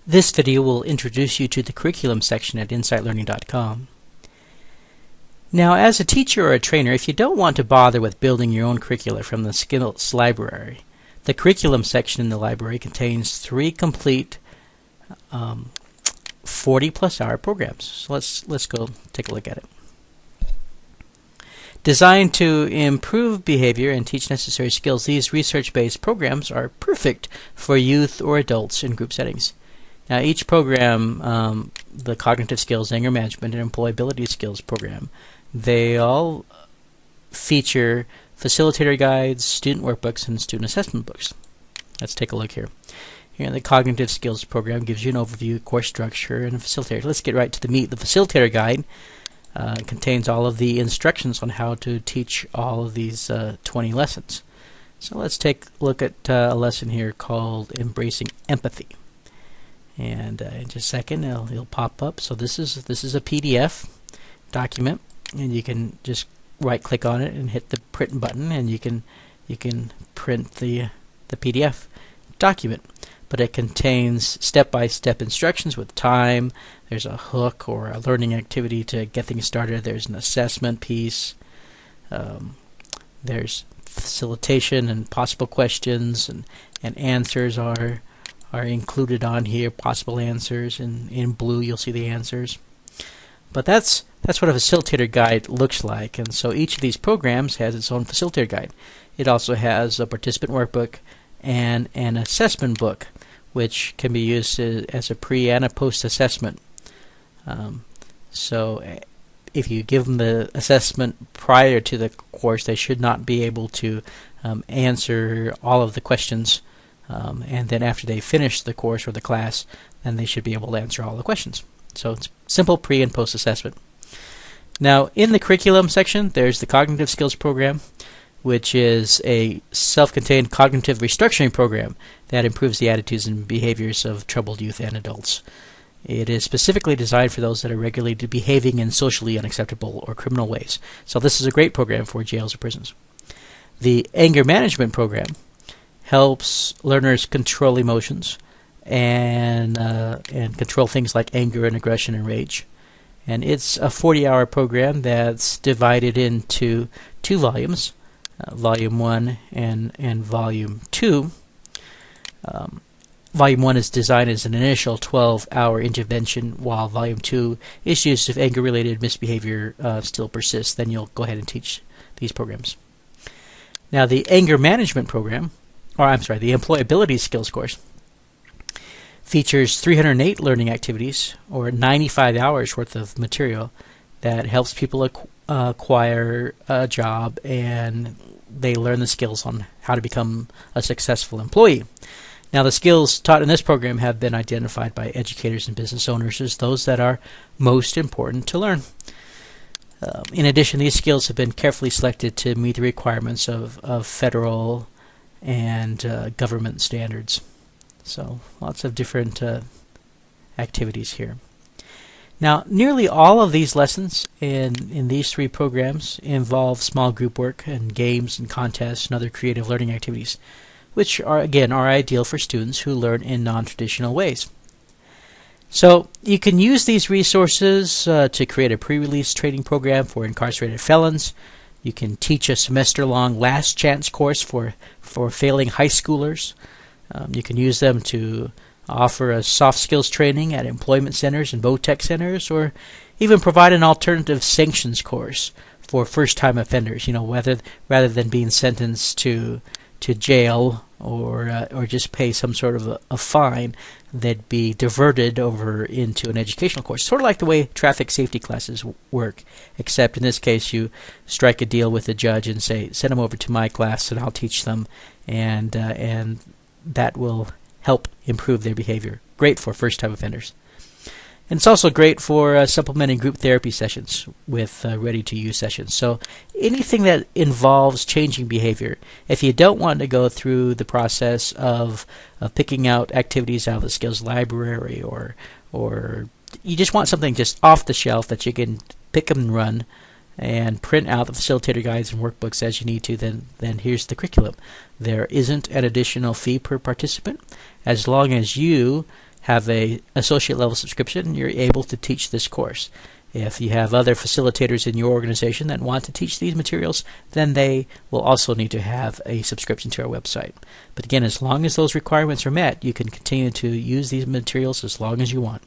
This video will introduce you to the curriculum section at insightlearning.com. Now, as a teacher or a trainer, if you don't want to bother with building your own curricula from the skills library, the curriculum section in the library contains 3 complete 40-plus hour programs. So let's go take a look at it. Designed to improve behavior and teach necessary skills, these research-based programs are perfect for youth or adults in group settings. Now, each program, the Cognitive Skills, Anger Management, and Employability Skills program, they all feature facilitator guides, student workbooks, and student assessment books. Let's take a look here. Here, the Cognitive Skills program gives you an overview, course structure, and a facilitator. Let's get right to the meat. The facilitator guide contains all of the instructions on how to teach all of these 20 lessons. So let's take a look at a lesson here called Embracing Empathy. And in just a second, it'll pop up. So this is a PDF document, and you can just right-click on it and hit the print button, and you can print the PDF document. But it contains step-by-step instructions with time. There's a hook or a learning activity to get things started. There's an assessment piece. There's facilitation and possible questions, and answers are included on here. Possible answers. In blue, you'll see the answers. But that's what a facilitator guide looks like. And so each of these programs has its own facilitator guide. It also has a participant workbook and an assessment book, which can be used as a pre and a post assessment. So if you give them the assessment prior to the course, they should not be able to answer all of the questions. And then after they finish the course or the class, then they should be able to answer all the questions. So it's simple pre and post assessment. Now, in the curriculum section, there's the Cognitive Skills program, which is a self-contained cognitive restructuring program that improves the attitudes and behaviors of troubled youth and adults. It is specifically designed for those that are regularly behaving in socially unacceptable or criminal ways. So this is a great program for jails or prisons. The Anger Management program helps learners control emotions and control things like anger and aggression and rage. And it's a 40-hour program that's divided into 2 volumes, Volume 1 and Volume 2. Volume 1 is designed as an initial 12-hour intervention, while Volume 2 is used if anger-related misbehavior still persists. Then you'll go ahead and teach these programs. Now, the Anger Management program, the Employability Skills course, features 308 learning activities, or 95 hours worth of material that helps people acquire a job, and they learn the skills on how to become a successful employee. Now, the skills taught in this program have been identified by educators and business owners as those that are most important to learn. In addition, these skills have been carefully selected to meet the requirements of federal and government standards. So lots of different activities here. Now, nearly all of these lessons in these 3 programs involve small group work and games and contests and other creative learning activities, which are ideal for students who learn in non-traditional ways. So you can use these resources to create a pre-release training program for incarcerated felons. You can teach a semester-long last chance course for failing high schoolers. You can use them to offer a soft skills training at employment centers and VOTEC centers, or even provide an alternative sanctions course for first-time offenders. Rather than being sentenced to jail or just pay some sort of a fine, they'd be diverted over into an educational course, sort of like the way traffic safety classes work, except in this case you strike a deal with the judge and say, send them over to my class and I'll teach them, and that will help improve their behavior. Great for first-time offenders. And it's also great for supplementing group therapy sessions with ready-to-use sessions. So anything that involves changing behavior, if you don't want to go through the process of picking out activities out of the skills library, or you just want something just off the shelf that you can pick up and run and print out the facilitator guides and workbooks as you need to, then here's the curriculum. There isn't an additional fee per participant, as long as you have a associate level subscription, you're able to teach this course. If you have other facilitators in your organization that want to teach these materials, then they will also need to have a subscription to our website. But again, as long as those requirements are met, you can continue to use these materials as long as you want.